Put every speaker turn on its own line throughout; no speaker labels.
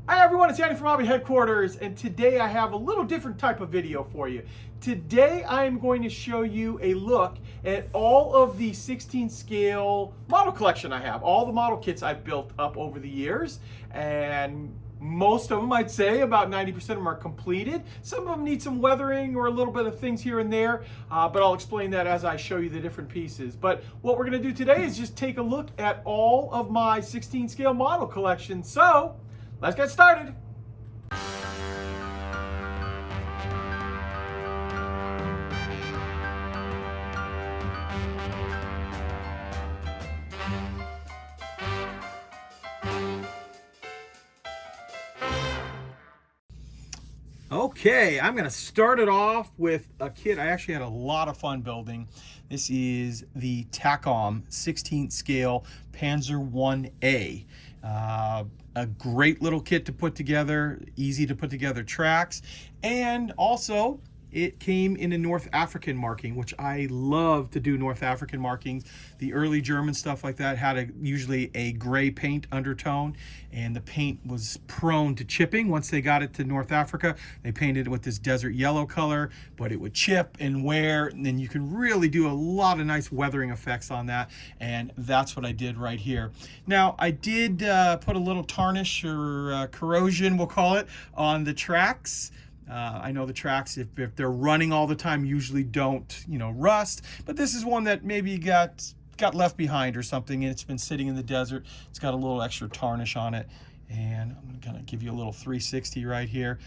Hi everyone, it's Yanni from Hobby Headquarters, and today I have a little different type of video for you. Today I'm going to show you a look at all of the 16 scale model collection I have, all the model kits I've built up over the years, and most of them, I'd say about 90% of them are completed. Some of them need some weathering or a little bit of things here and there, but I'll explain that as I show you the different pieces. But what we're going to do today is just take a look at all of my 16 scale model collection. So let's get started. Okay, I'm going to start it off with a kit I actually had a lot of fun building. This is the TACOM 16th scale Panzer I A. A great little kit to put together, easy to put together tracks, and also it came in a North African marking, which I love to do North African markings. The early German stuff like that had usually a gray paint undertone, and the paint was prone to chipping. Once they got it to North Africa, they painted it with this desert yellow color, but it would chip and wear, and then you can really do a lot of nice weathering effects on that, and that's what I did right here. Now, I did put a little tarnish or corrosion, we'll call it, on the tracks. I know the tracks, if they're running all the time, usually don't, rust. But this is one that maybe got left behind or something, and it's been sitting in the desert. It's got a little extra tarnish on it, and I'm gonna give you a little 360 right here.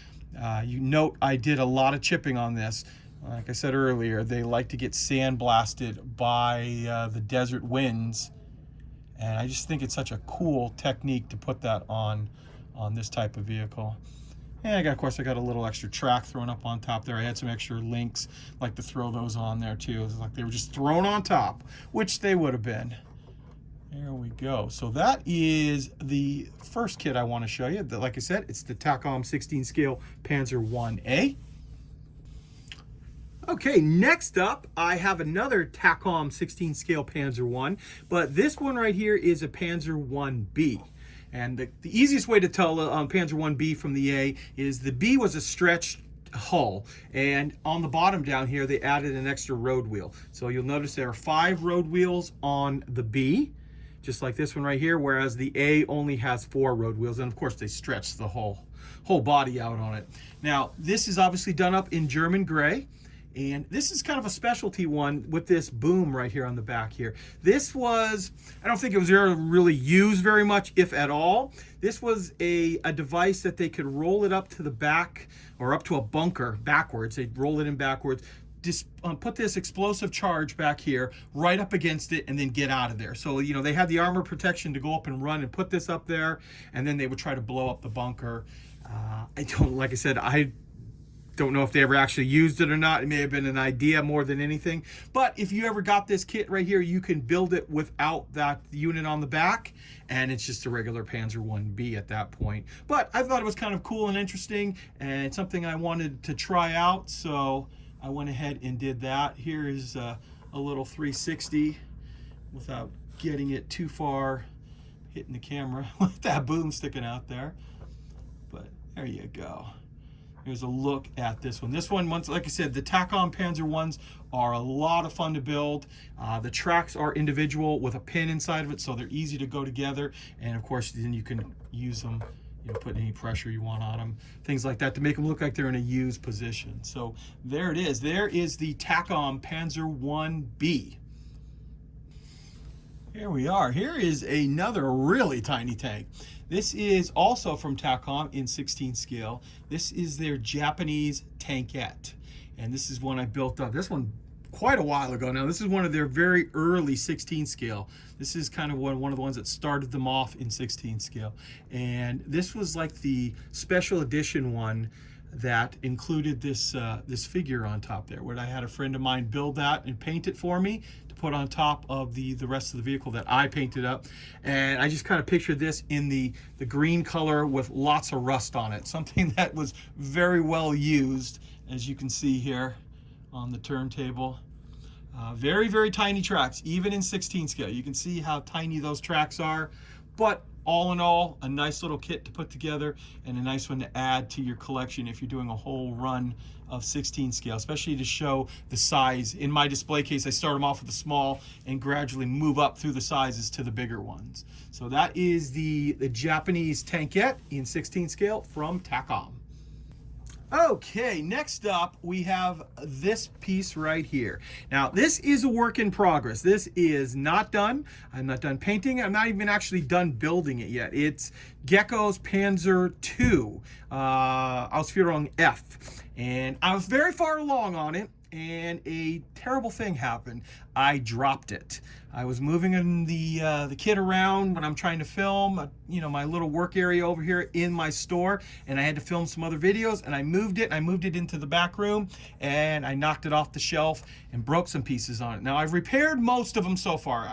You note I did a lot of chipping on this. Like I said earlier, they like to get sandblasted by the desert winds, and I just think it's such a cool technique to put that on this type of vehicle. And of course, I got a little extra track thrown up on top there. I had some extra links, like to throw those on there too. It's like they were just thrown on top, which they would have been. There we go. So that is the first kit I want to show you. Like I said, it's the TACOM 16 scale Panzer I A. Okay, next up, I have another TACOM 16 scale Panzer I, but this one right here is a Panzer I B. And the easiest way to tell on Panzer I B from the A is the B was a stretched hull, and on the bottom down here they added an extra road wheel. So you'll notice there are 5 road wheels on the B, just like this one right here, whereas the A only has 4 road wheels, and of course they stretched the whole body out on it. Now this is obviously done up in German gray. And this is kind of a specialty one with this boom right here on the back here. This was, I don't think it was ever really used very much, if at all. This was a device that they could roll it up to the back or up to a bunker backwards. They'd roll it in backwards, just put this explosive charge back here right up against it and then get out of there. So, they had the armor protection to go up and run and put this up there, and then they would try to blow up the bunker. Like I said, I don't know if they ever actually used it or not. It may have been an idea more than anything. But if you ever got this kit right here, you can build it without that unit on the back, and it's just a regular Panzer I B at that point. But I thought it was kind of cool and interesting, and it's something I wanted to try out, so I went ahead and did that. Here is a little 360 without getting it too far, hitting the camera with that boom sticking out there. But there you go. Here's a look at this one. This one, like I said, the TACOM Panzer Is are a lot of fun to build. The tracks are individual with a pin inside of it, so they're easy to go together. And of course, then you can use them, put any pressure you want on them, things like that, to make them look like they're in a used position. So there it is. There is the TACOM Panzer I B. Here we are. Here is another really tiny tank. This is also from TACOM in 16 scale. This is their Japanese tankette. And this is one I built up. This one quite a while ago now. This is one of their very early 16 scale. This is kind of one of the ones that started them off in 16 scale. And this was like the special edition one that included this this figure on top there, where I had a friend of mine build that and paint it for me to put on top of the rest of the vehicle that I painted up. And I just kind of pictured this in the green color with lots of rust on it, something that was very well used, as you can see here on the turntable. Very, very tiny tracks, even in 16 scale. You can see how tiny those tracks are, but all in all, a nice little kit to put together and a nice one to add to your collection if you're doing a whole run of 16 scale, especially to show the size. In my display case, I start them off with the small and gradually move up through the sizes to the bigger ones. So that is the Japanese tankette in 16 scale from Takom. Okay, next up we have this piece right here. Now this is a work in progress. This is not done. I'm not done painting. I'm not even actually done building it yet. It's Gecko's Panzer II Ausführung F. And I was very far along on it, and a terrible thing happened. I dropped it. I was moving the kit around when I'm trying to film, you know, my little work area over here in my store, and I had to film some other videos, and I moved it into the back room, and I knocked it off the shelf and broke some pieces on it. Now I've repaired most of them so far.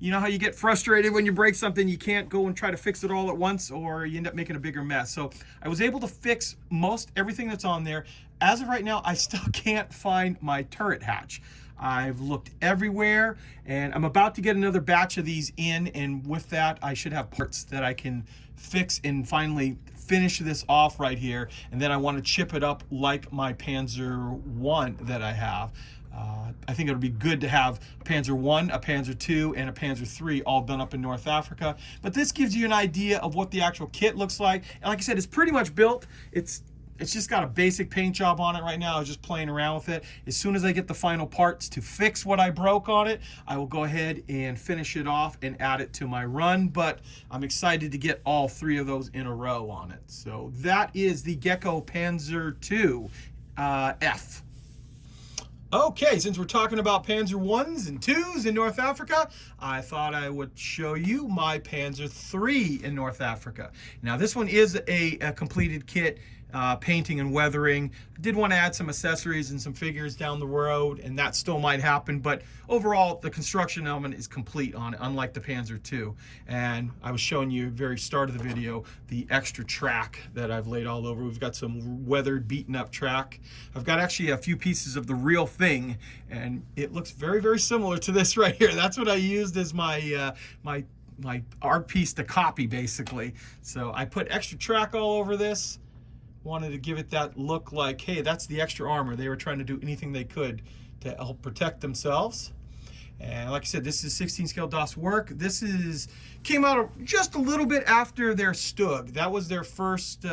You know how you get frustrated when you break something, you can't go and try to fix it all at once, or you end up making a bigger mess. So I was able to fix everything that's on there. As of right now, I still can't find my turret hatch. I've looked everywhere, and I'm about to get another batch of these in, and with that I should have parts that I can fix and finally finish this off right here. And then I want to chip it up like my Panzer I that I have. I think it'll be good to have a Panzer I, a Panzer II, and a Panzer III all done up in North Africa. But this gives you an idea of what the actual kit looks like. And like I said, it's pretty much built. It's just got a basic paint job on it right now. I was just playing around with it. As soon as I get the final parts to fix what I broke on it, I will go ahead and finish it off and add it to my run. But I'm excited to get all three of those in a row on it. So that is the Gecko Panzer II F. Okay, since we're talking about Panzer Is and IIs in North Africa, I thought I would show you my Panzer III in North Africa. Now this one is a completed kit, painting and weathering. I did want to add some accessories and some figures down the road, and that still might happen, but overall the construction element is complete on it, unlike the Panzer II. And I was showing you at the very start of the video the extra track that I've laid all over. We've got some weathered, beaten up track. I've got actually a few pieces of the real thing, and it looks very, very similar to this right here. That's what I used as my my art piece to copy, basically. So I put extra track all over this. Wanted to give it that look like, hey, that's the extra armor. They were trying to do anything they could to help protect themselves. And like I said, this is 16 scale DOS work. This came out just a little bit after their Stug. That was their first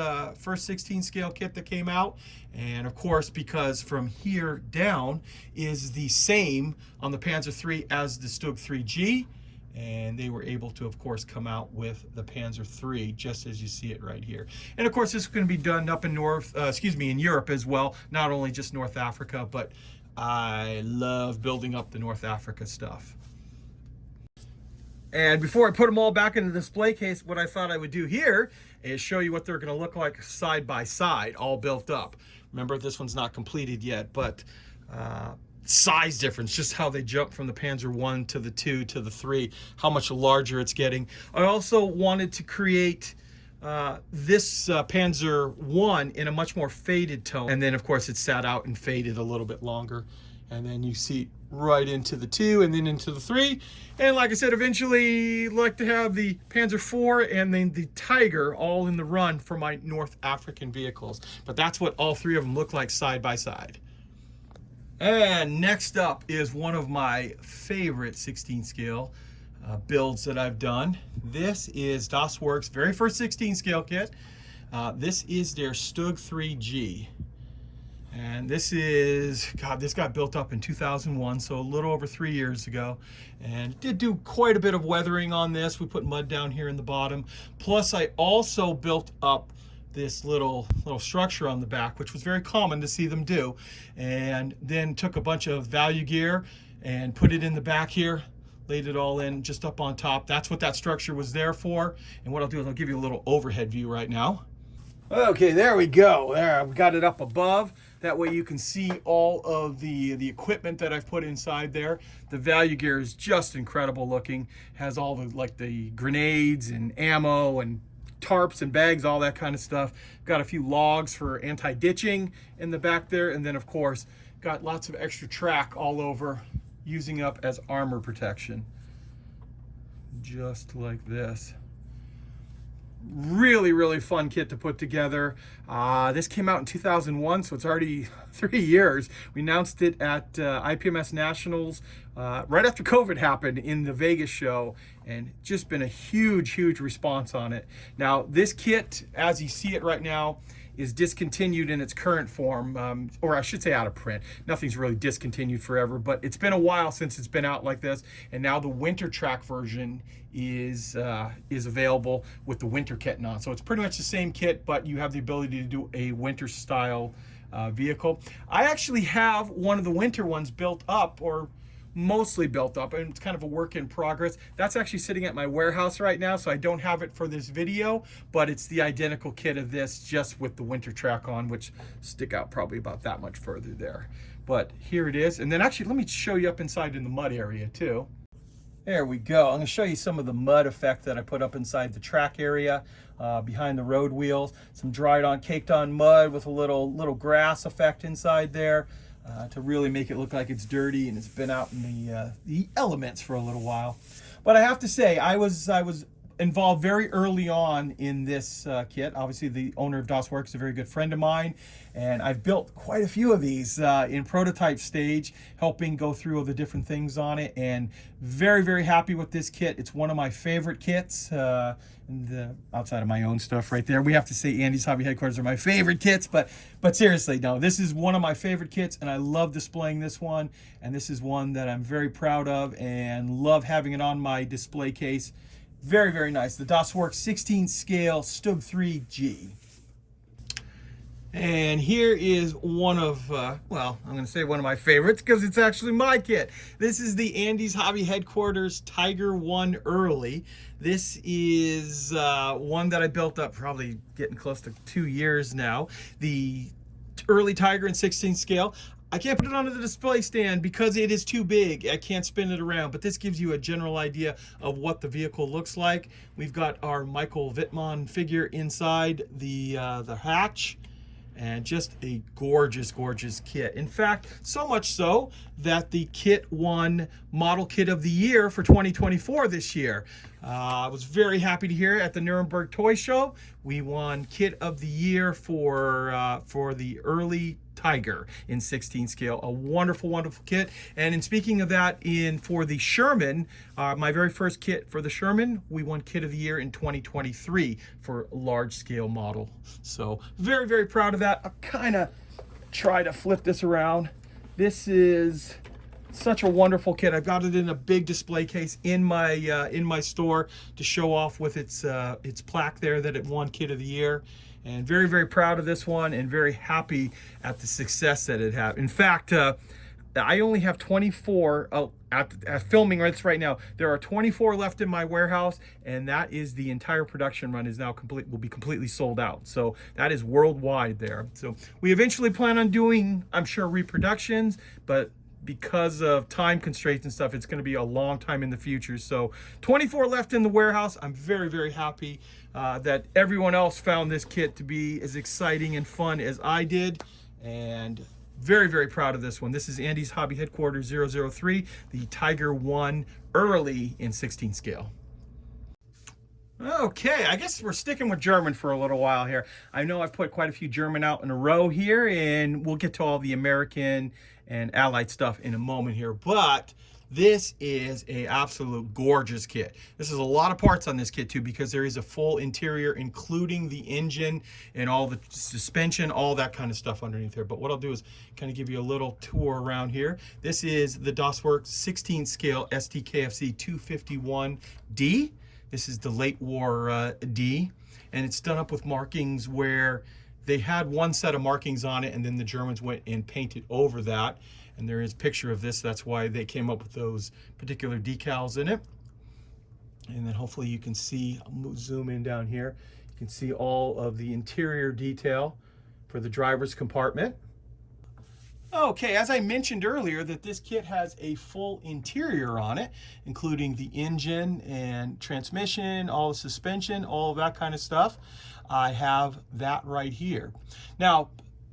16 scale kit that came out. And of course, because from here down is the same on the Panzer III as the Stug III G. And they were able to, of course, come out with the Panzer III, just as you see it right here. And of course, this is going to be done up in in Europe as well, not only just North Africa, but I love building up the North Africa stuff. And before I put them all back in the display case, what I thought I would do here is show you what they're going to look like side by side, all built up. Remember, this one's not completed yet, but size difference, just how they jump from the Panzer I to the II to the III, how much larger it's getting. I also wanted to create this Panzer I in a much more faded tone, and then of course it sat out and faded a little bit longer, and then you see right into the II and then into the III. And like I said, eventually like to have the Panzer IV and then the Tiger all in the run for my North African vehicles. But that's what all three of them look like side by side. And next up is one of my favorite 16 scale builds that I've done. This is DOS Works' very first 16 scale kit. This is their Stug III G. And this got built up in 2001, so a little over 3 years ago. And did do quite a bit of weathering on this. We put mud down here in the bottom. Plus I also built up this little structure on the back, which was very common to see them do, and then took a bunch of value gear and put it in the back here, laid it all in just up on top. That's what that structure was there for. And what I'll do is I'll give you a little overhead view right now. Okay, there we go. There, I've got it up above. That way you can see all of the equipment that I've put inside there. The value gear is just incredible looking. Has all the grenades and ammo and tarps and bags, all that kind of stuff. Got a few logs for anti-ditching in the back there, and then of course got lots of extra track all over, using up as armor protection, just like this. Really fun kit to put together. This came out in 2001, so it's already 3 years. We announced it at IPMS Nationals right after COVID happened in the Vegas show, and just been a huge response on it. Now, this kit, as you see it right now, is discontinued in its current form, or I should say out of print. Nothing's really discontinued forever, but it's been a while since it's been out like this, and now the winter track version is available with the winter kit on. So it's pretty much the same kit, but you have the ability to do a winter style vehicle. I actually have one of the winter ones built up, or mostly built up, and it's kind of a work in progress. That's actually sitting at my warehouse right now, so I don't have it for this video, but it's the identical kit of this, just with the winter track on, which stick out probably about that much further there. But here it is. And then actually, let me show you up inside in the mud area too. There we go. I'm going to show you some of the mud effect that I put up inside the track area, behind the road wheels. Some dried on, caked on mud with a little grass effect inside there. To really make it look like it's dirty and it's been out in the elements for a little while. But I have to say, I was involved very early on in this kit. Obviously, the owner of Das Werk is a very good friend of mine, and I've built quite a few of these in prototype stage, helping go through all the different things on it, and very happy with this kit. It's one of my favorite kits, outside of my own stuff right there. We have to say Andy's Hobby Headquarters are my favorite kits, but seriously, no, this is one of my favorite kits, and I love displaying this one, and this is one that I'm very proud of and love having it on my display case. Very nice. The Das Werk 16 scale Stug III G. And here is one of, well, I'm going to say one of my favorites because it's actually my kit. This is the Andy's Hobby Headquarters Tiger 1 Early. This is one that I built up probably getting close to 2 years now. The Early Tiger in 16 scale. I can't put it onto the display stand because it is too big. I can't spin it around, but this gives you a general idea of what the vehicle looks like. We've got our Michael Wittmann figure inside the hatch, and just a gorgeous kit. In fact, so much so that the kit won Model Kit of the Year for 2024 this year. I was very happy to hear at the Nuremberg Toy Show, we won Kit of the Year for the Early Tiger in 16 scale. A wonderful kit. And in speaking of that, for the Sherman, my very first kit for the Sherman, we won Kit of the Year in 2023 for large scale model. So very proud of that. I'll kind of try to flip this around. This is such a wonderful kit. I've got it in a big display case in my store to show off with its plaque there that it won Kit of the Year. And very proud of this one, and very happy at the success that it had. In fact, I only have 24 at filming right now. There are 24 left in my warehouse, and that is the entire production run is now complete. Will be completely sold out. So that is worldwide there. So we eventually plan on doing, I'm sure, reproductions, but because of time constraints and stuff, it's going to be a long time in the future. So 24 left in the warehouse. I'm very happy that everyone else found this kit to be as exciting and fun as I did, and very proud of this one. This is Andy's Hobby Headquarters 003, the Tiger 1 Early in 16 scale. Okay, I guess we're sticking with German for a little while here. I know I've put quite a few German out in a row here, and we'll get to all the American and Allied stuff in a moment here, but this is a absolute gorgeous kit. This is a lot of parts on this kit too, because there is a full interior, including the engine and all the suspension, all that kind of stuff underneath here. But what I'll do is kind of give you a little tour around here. This is the Das Werk 16 scale SD.KFZ 251D. This is the late war D, and it's done up with markings where they had one set of markings on it, and then the Germans went and painted over that. And there is a picture of this. That's why they came up with those particular decals in it. And then hopefully you can see, I'll zoom in down here. You can see all of the interior detail for the driver's compartment. Okay, as I mentioned earlier, that this kit has a full interior on it, including the engine and transmission, all the suspension, all of that kind of stuff. I have that right here. Now,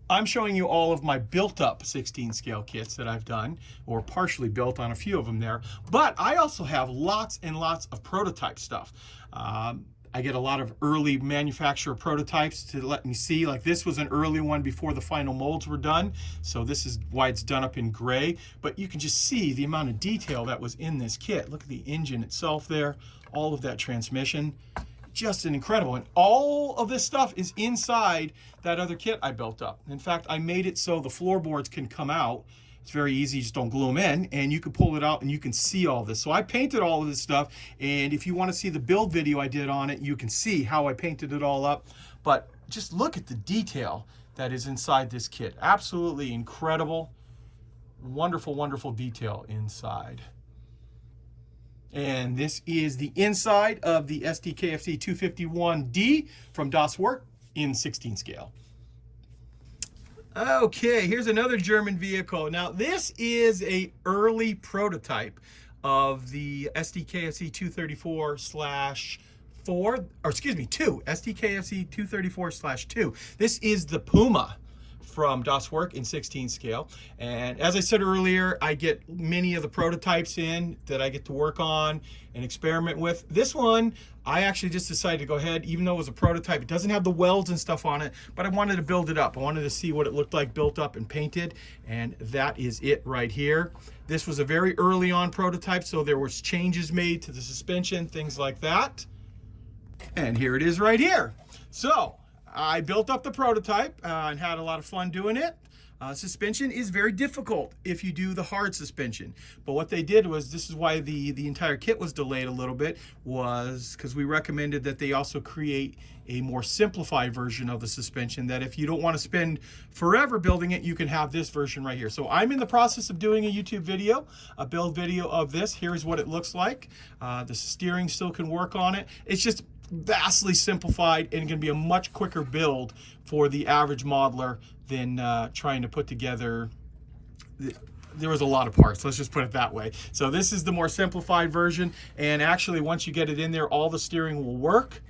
I'm showing you all of my built-up 16 scale kits that I've done, or partially built on a few of them there, but I also have lots and lots of prototype stuff. I get a lot of early manufacturer prototypes to let me see. Like this was an early one before the final molds were done. So this is why it's done up in gray. But you can just see the amount of detail that was in this kit. Look at the engine itself there, all of that transmission. Just an incredible. And all of this stuff is inside that other kit I built up. In fact, I made it so the floorboards can come out. It's very easy, just don't glue them in, and you can pull it out and you can see all this. So I painted all of this stuff, and if you want to see the build video I did on it, you can see how I painted it all up. But just look at the detail that is inside this kit. Absolutely incredible. Wonderful, wonderful detail inside. And this is the inside of the SD.KFZ 251D from Das Werk in 16 scale. Okay, here's another German vehicle. Now, this is a early prototype of the SD.KFZ 234/4, or excuse me, 2, SD.KFZ 234/2. This is the Puma from Das Werk in 16 scale. And as I said earlier, I get many of the prototypes in that I get to work on and experiment with. This one, I actually just decided to go ahead, even though it was a prototype, it doesn't have the welds and stuff on it, but I wanted to build it up. I wanted to see what it looked like built up and painted, and that is it right here. This was a very early on prototype, so there was changes made to the suspension, things like that. And here it is right here. So I built up the prototype and had a lot of fun doing it. Suspension is very difficult if you do the hard suspension. But what they did was, this is why the entire kit was delayed a little bit, was because we recommended that they also create a more simplified version of the suspension, that if you don't want to spend forever building it, you can have this version right here. So I'm in the process of doing a YouTube video, a build video of this. Here's what it looks like. The steering still can work on it. It's just vastly simplified and going to be a much quicker build for the average modeler than trying to put together. There was a lot of parts, let's just put it that way. So this is the more simplified version, and actually once you get it in there, all the steering will work.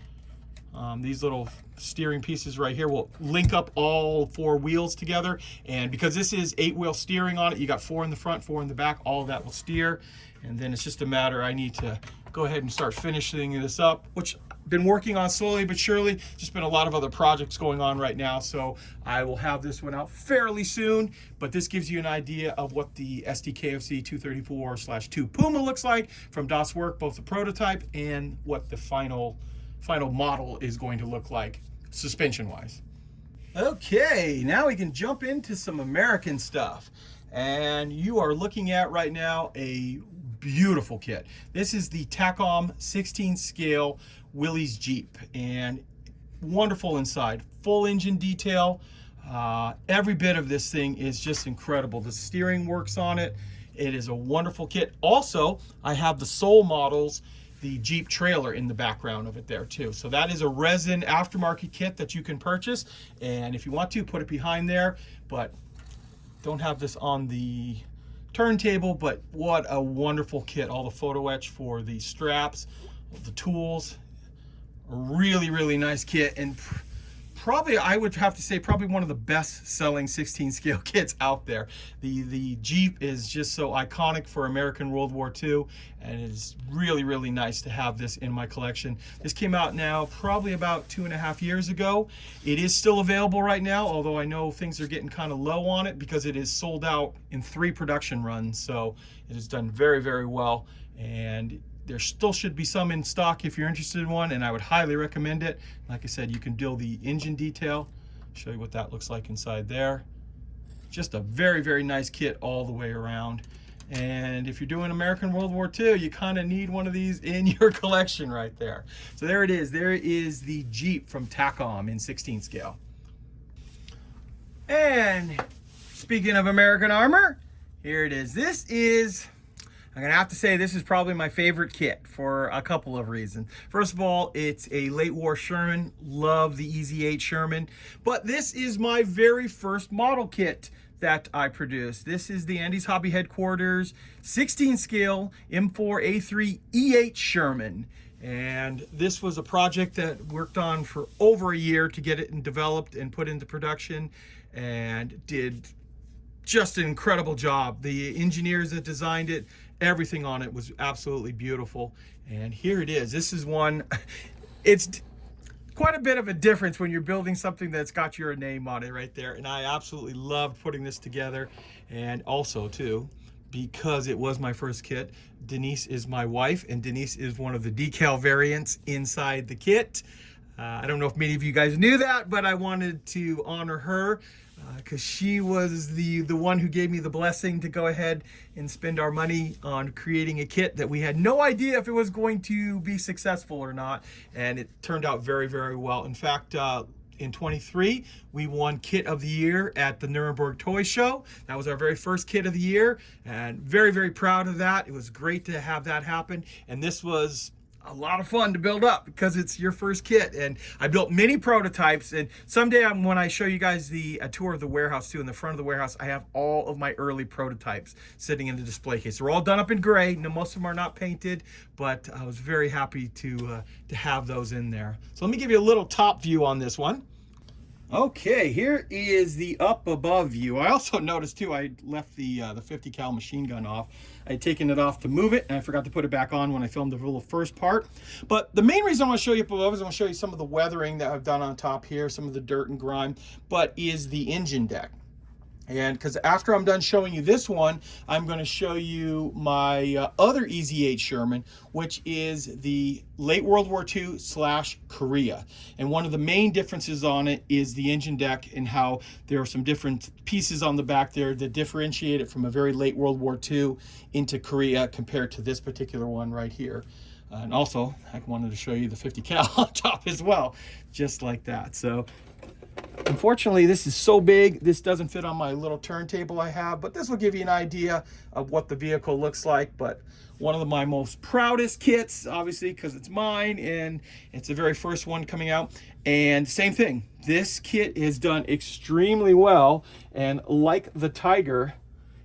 These little steering pieces right here will link up all 4 wheels together, and because this is 8-wheel steering on it, you got 4 in the front, 4 in the back, all of that will steer. And then it's just a matter, I need to go ahead and start finishing this up, which I've been working on slowly but surely. Just been a lot of other projects going on right now, so I will have this one out fairly soon. But this gives you an idea of what the SD.KFZ 234/2 Puma looks like from Das Werk, both the prototype and what the final model is going to look like suspension wise. Okay, now we can jump into some American stuff, and you are looking at right now a beautiful kit. This is the Takom 16 scale Willies Jeep, and wonderful inside, full engine detail. Every bit of this thing is just incredible. The steering works on it. It is a wonderful kit. Also, I have the Soul models, the Jeep trailer in the background of it there too. So that is a resin aftermarket kit that you can purchase, and if you want to, put it behind there, but don't have this on the turntable. But what a wonderful kit. All the photo etch for the straps, the tools. A really, really nice kit, and probably, I would have to say, probably one of the best selling 16 scale kits out there. The Jeep is just so iconic for American World War II, and it is really, really nice to have this in my collection. This came out now probably about 2.5 years ago. It is still available right now, although I know things are getting kind of low on it because it is sold out in 3 production runs. So it has done very, very well, and there still should be some in stock if you're interested in one, and I would highly recommend it. Like I said, you can do the engine detail. Show you what that looks like inside there. Just a very, very nice kit all the way around. And if you're doing American World War II, you kind of need one of these in your collection right there. So there it is. There is the Jeep from Takom in 16 scale. And speaking of American armor, here it is. This is, I'm gonna have to say, this is probably my favorite kit for a couple of reasons. First of all, it's a late war Sherman. Love the EZ8 Sherman. But this is my very first model kit that I produced. This is the Andy's Hobby Headquarters 16 scale M4A3E8 Sherman. And this was a project that worked on for over a year to get it developed and put into production, and did just an incredible job. The engineers that designed it, everything on it was absolutely beautiful. And here it is. This is one, it's quite a bit of a difference when you're building something that's got your name on it right there. And I absolutely loved putting this together. And also too, because it was my first kit, Denise is my wife, and Denise is one of the decal variants inside the kit. I don't know if many of you guys knew that, but I wanted to honor her because she was the one who gave me the blessing to go ahead and spend our money on creating a kit that we had no idea if it was going to be successful or not, and it turned out very, very well. In fact, in 23, we won Kit of the Year at the Nuremberg Toy Show. That was our very first Kit of the Year, and very, very proud of that. It was great to have that happen, and this was a lot of fun to build up because it's your first kit. And I built many prototypes, and someday when I show you guys a tour of the warehouse too, in the front of the warehouse, I have all of my early prototypes sitting in the display case. They're all done up in gray. Now, most of them are not painted, but I was very happy to have those in there. So let me give you a little top view on this one. Okay, here is the up above view. I also noticed too, I left the 50 cal machine gun off. I had taken it off to move it, and I forgot to put it back on when I filmed the little first part. But the main reason I want to show you up above is I want to show you some of the weathering that I've done on top here, some of the dirt and grime, but is the engine deck. And because after I'm done showing you this one, I'm going to show you my other EZ8 Sherman, which is the late World War II / Korea. And one of the main differences on it is the engine deck, and how there are some different pieces on the back there that differentiate it from a very late World War II into Korea compared to this particular one right here. And also, I wanted to show you the 50 cal on top as well, just like that. So unfortunately, this is so big, this doesn't fit on my little turntable I have, but this will give you an idea of what the vehicle looks like. But one of my most proudest kits, obviously, because it's mine and it's the very first one coming out. And same thing, this kit is done extremely well, and like the Tiger,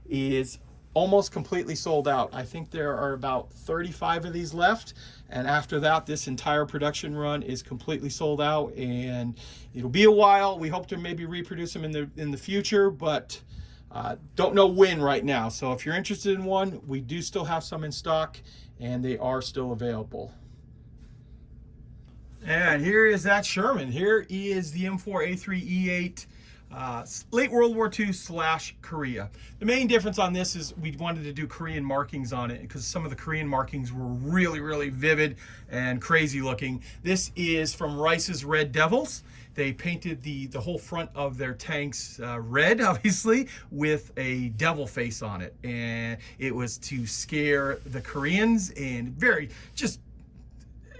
is almost completely sold out. I think there are about 35 of these left, and after that, this entire production run is completely sold out, and it'll be a while. We hope to maybe reproduce them in the future, but don't know when right now. So if you're interested in one, we do still have some in stock, and they are still available. And here is that Sherman. Here is the M4A3E8 late World War II / Korea. The main difference on this is we wanted to do Korean markings on it because some of the Korean markings were really, really vivid and crazy looking. This is from Rice's Red Devils. They painted the whole front of their tanks red, obviously, with a devil face on it. And it was to scare the Koreans, and very just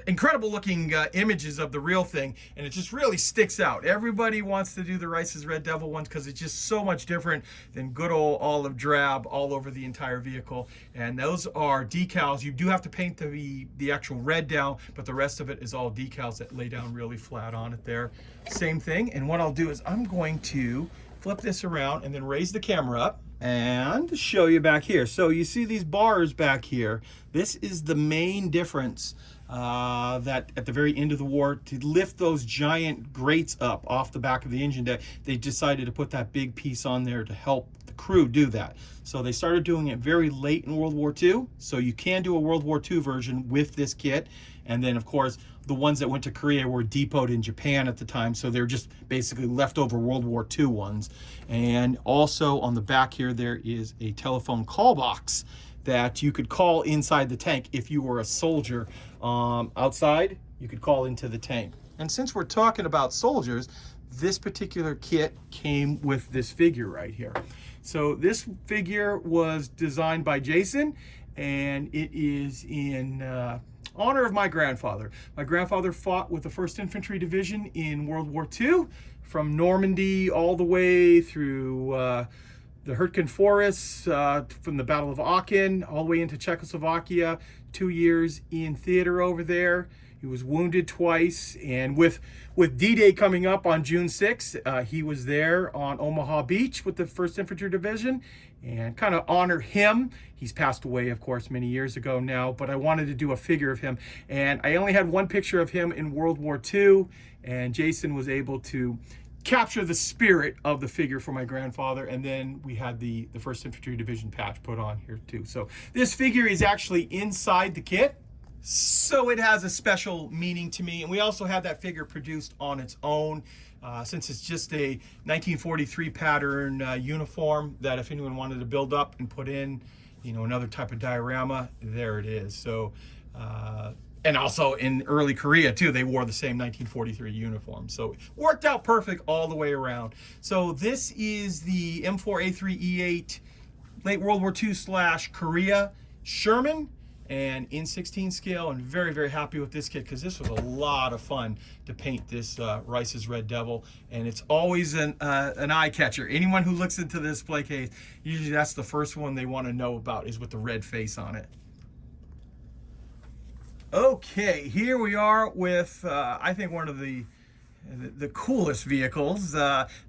incredible looking images of the real thing, and it just really sticks out. Everybody wants to do the Rice's Red Devil ones because it's just so much different than good old olive drab all over the entire vehicle. And those are decals. You do have to paint the actual red down, but the rest of it is all decals that lay down really flat on it there. Same thing. And what I'll do is I'm going to flip this around and then raise the camera up and show you back here. So you see these bars back here. This is the main difference that at the very end of the war, to lift those giant grates up off the back of the engine deck, they decided to put that big piece on there to help the crew do that. So they started doing it very late in World War II. So you can do a World War II version with this kit. And then of course, the ones that went to Korea were depoted in Japan at the time. So they're just basically leftover World War II ones. And also on the back here, there is a telephone call box that you could call inside the tank if you were a soldier. Outside, you could call into the tank. And since we're talking about soldiers, this particular kit came with this figure right here. So this figure was designed by Jason, and it is in honor of my grandfather. My grandfather fought with the 1st Infantry Division in World War II, from Normandy all the way through the Hurtgen forests, from the Battle of Aachen all the way into Czechoslovakia, 2 years in theater over there. He was wounded twice, and with D-Day coming up on June 6th, he was there on Omaha Beach with the 1st Infantry Division, and kind of honor him. He's passed away, of course, many years ago now, but I wanted to do a figure of him. And I only had one picture of him in World War II, and Jason was able to capture the spirit of the figure for my grandfather. And then we had the 1st Infantry Division patch put on here too. So this figure is actually inside the kit. So it has a special meaning to me, and we also had that figure produced on its own, since it's just a 1943 pattern uniform that if anyone wanted to build up and put in, you know, another type of diorama, there it is. So, and also in early Korea too, they wore the same 1943 uniform. So it worked out perfect all the way around. So this is the M4A3E8 late World War II / Korea Sherman, and in 16 scale, and very, very happy with this kit because this was a lot of fun to paint this Rice's Red Devil, and it's always an eye catcher. Anyone who looks into this display case, usually that's the first one they want to know about, is with the red face on it. Okay, here we are with I think one of the coolest vehicles.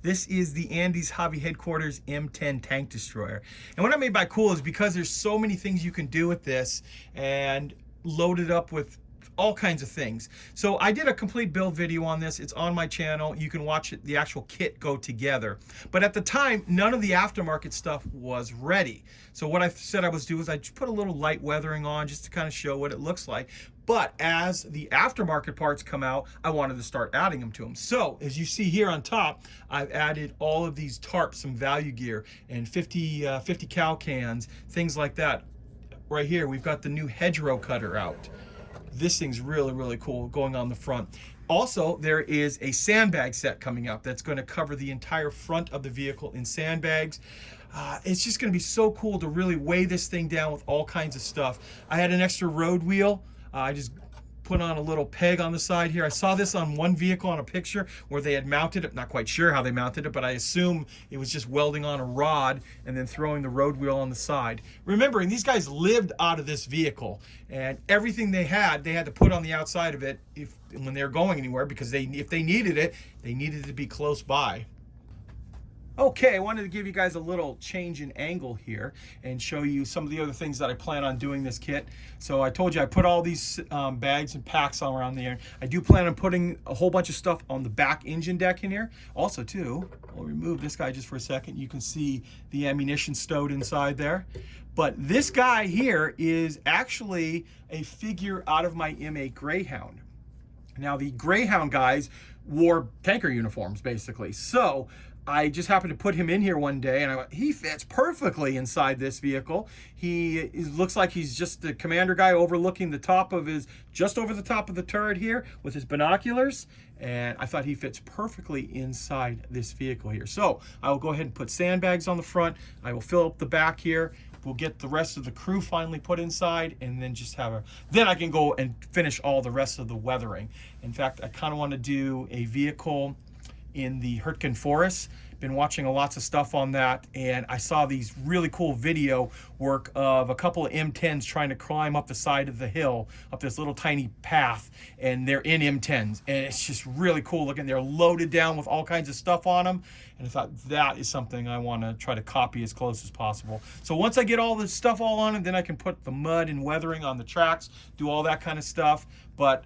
This is the Andy's Hobby Headquarters M10 Tank Destroyer. And what I mean by cool is because there's so many things you can do with this and load it up with all kinds of things. So I did a complete build video on this. It's on my channel. You can watch it, the actual kit go together. But at the time, none of the aftermarket stuff was ready. So what I said I was doing is I just put a little light weathering on just to kind of show what it looks like. But as the aftermarket parts come out, I wanted to start adding them to them. So as you see here on top, I've added all of these tarps, some value gear, and 50 cal cans, things like that. Right here, we've got the new hedgerow cutter out. This thing's really, really cool going on the front. Also, there is a sandbag set coming up that's going to cover the entire front of the vehicle in sandbags. It's just going to be so cool to really weigh this thing down with all kinds of stuff. I had an extra road wheel. I just put on a little peg on the side here. I saw this on one vehicle on a picture where they had mounted it. Not quite sure how they mounted it, but I assume it was just welding on a rod and then throwing the road wheel on the side. Remembering, these guys lived out of this vehicle, and everything they had to put on the outside of it when they were going anywhere, because if they needed it, they needed to be close by. Okay, I wanted to give you guys a little change in angle here and show you some of the other things that I plan on doing this kit. So I told you I put all these bags and packs all around there. I do plan on putting a whole bunch of stuff on the back engine deck in here. Also too, I'll remove this guy just for a second. You can see the ammunition stowed inside there. But this guy here is actually a figure out of my M8 Greyhound. Now the Greyhound guys wore tanker uniforms basically. So I just happened to put him in here one day, and he fits perfectly inside this vehicle. He looks like he's just the commander guy overlooking the top of just over the top of the turret here with his binoculars. And I thought he fits perfectly inside this vehicle here. So I will go ahead and put sandbags on the front. I will fill up the back here. We'll get the rest of the crew finally put inside, and then then I can go and finish all the rest of the weathering. In fact, I kind of want to do a vehicle in the Hurtgen Forest. Been watching lots of stuff on that, and I saw these really cool video work of a couple of M10s trying to climb up the side of the hill, up this little tiny path, and they're in M10s, and it's just really cool looking. They're loaded down with all kinds of stuff on them, and I thought that is something I want to try to copy as close as possible. So once I get all this stuff all on it, then I can put the mud and weathering on the tracks, do all that kind of stuff. But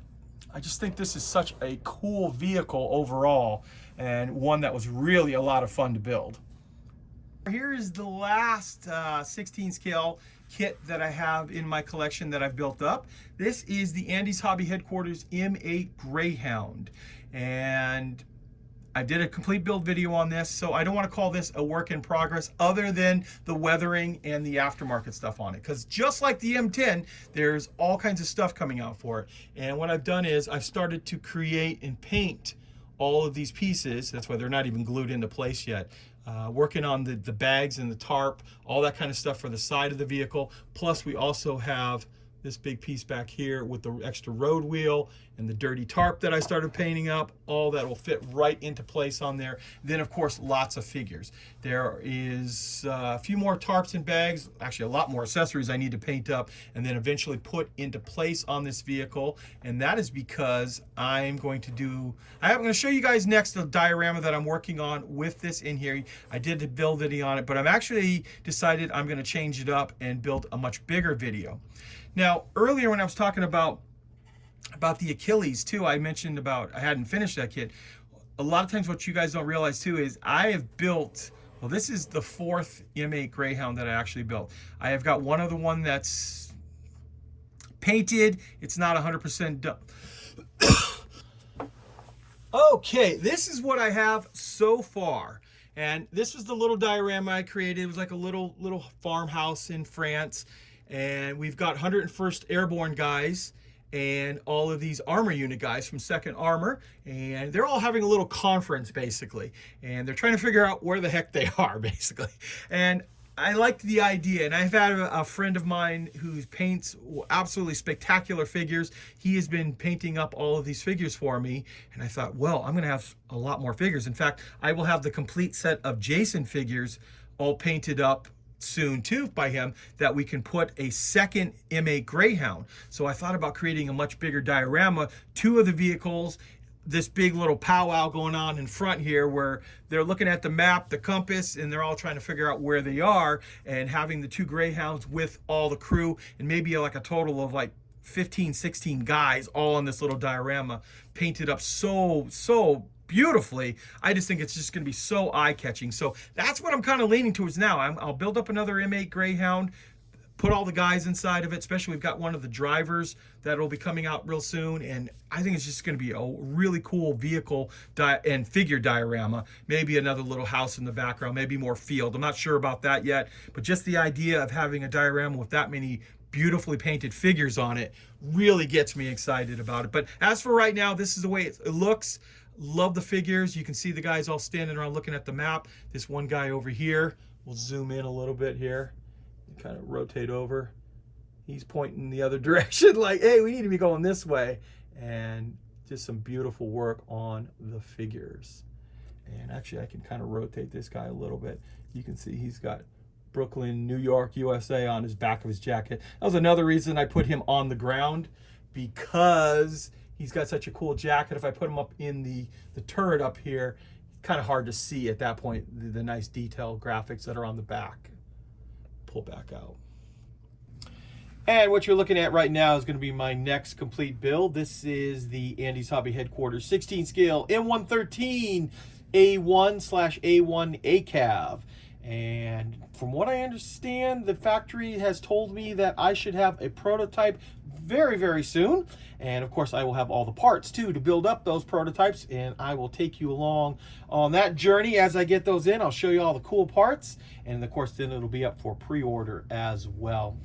I just think this is such a cool vehicle overall, and one that was really a lot of fun to build. Here is the last 16 scale kit that I have in my collection that I've built up. This is the Andy's Hobby Headquarters M8 Greyhound, and I did a complete build video on this, so I don't want to call this a work in progress other than the weathering and the aftermarket stuff on it, because just like the M10, there's all kinds of stuff coming out for it. And what I've done is I've started to create and paint all of these pieces. That's why they're not even glued into place yet. Working on the bags and the tarp, all that kind of stuff for the side of the vehicle. Plus we also have this big piece back here with the extra road wheel and the dirty tarp that I started painting up. All that will fit right into place on there. Then of course, lots of figures. There is a few more tarps and bags, actually a lot more accessories I need to paint up and then eventually put into place on this vehicle. And that is because I'm going to show you guys next the diorama that I'm working on with this in here. I did the build video on it, but I'm actually decided I'm gonna change it up and build a much bigger video. Now, earlier when I was talking about the Achilles too, I mentioned about I hadn't finished that kit. A lot of times what you guys don't realize too is I have built, well, this is the 4th M8 Greyhound that I actually built. I have got one other one that's painted. It's not 100% done. Okay, this is what I have so far. And this was the little diorama I created. It was like a little farmhouse in France. And we've got 101st Airborne guys and all of these armor unit guys from 2nd Armor. And they're all having a little conference, basically. And they're trying to figure out where the heck they are, basically. And I liked the idea, and I've had a friend of mine who paints absolutely spectacular figures. He has been painting up all of these figures for me, and I thought, well, I'm going to have a lot more figures. In fact, I will have the complete set of Jason figures all painted up soon too by him, that we can put a second M8 Greyhound. So I thought about creating a much bigger diorama, 2 of the vehicles, this big little powwow going on in front here where they're looking at the map, the compass, and they're all trying to figure out where they are, and having the 2 Greyhounds with all the crew, and maybe like a total of like 15, 16 guys all on this little diorama, painted up so beautifully. I just think it's just going to be so eye-catching. So that's what I'm kind of leaning towards now. I'll build up another M8 Greyhound, put all the guys inside of it, especially we've got one of the drivers that'll be coming out real soon, and I think it's just going to be a really cool vehicle and figure diorama. Maybe another little house in the background, maybe more field. I'm not sure about that yet, but just the idea of having a diorama with that many beautifully painted figures on it really gets me excited about it. But as for right now, this is the way it looks. Love the figures. You can see the guys all standing around looking at the map. This one guy over here, we'll zoom in a little bit here, kind of rotate over. He's pointing the other direction like, hey, we need to be going this way. And just some beautiful work on the figures. And actually I can kind of rotate this guy a little bit. You can see he's got Brooklyn, New York, USA on his back of his jacket. That was another reason I put him on the ground, because he's got such a cool jacket. If I put him up in the turret up here, kind of hard to see at that point the nice detail graphics that are on the back. Pull back out. And what you're looking at right now is going to be my next complete build. This is the Andy's Hobby Headquarters 16 scale M113 A1/A1 ACAV. And from what I understand, the factory has told me that I should have a prototype very soon. And of course I will have all the parts too to build up those prototypes, and I will take you along on that journey as I get those in. I'll show you all the cool parts, and of course then it'll be up for pre-order as well.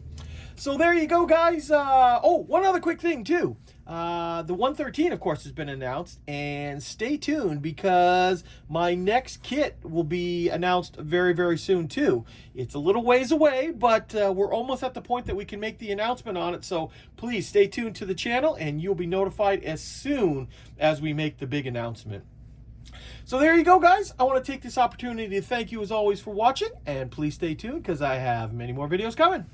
So there you go, guys. Oh, one other quick thing too. The 113, of course, has been announced, and stay tuned because my next kit will be announced very soon too. It's a little ways away, but we're almost at the point that we can make the announcement on it. So please stay tuned to the channel, and you'll be notified as soon as we make the big announcement. So there you go, guys. I want to take this opportunity to thank you as always for watching, and please stay tuned because I have many more videos coming.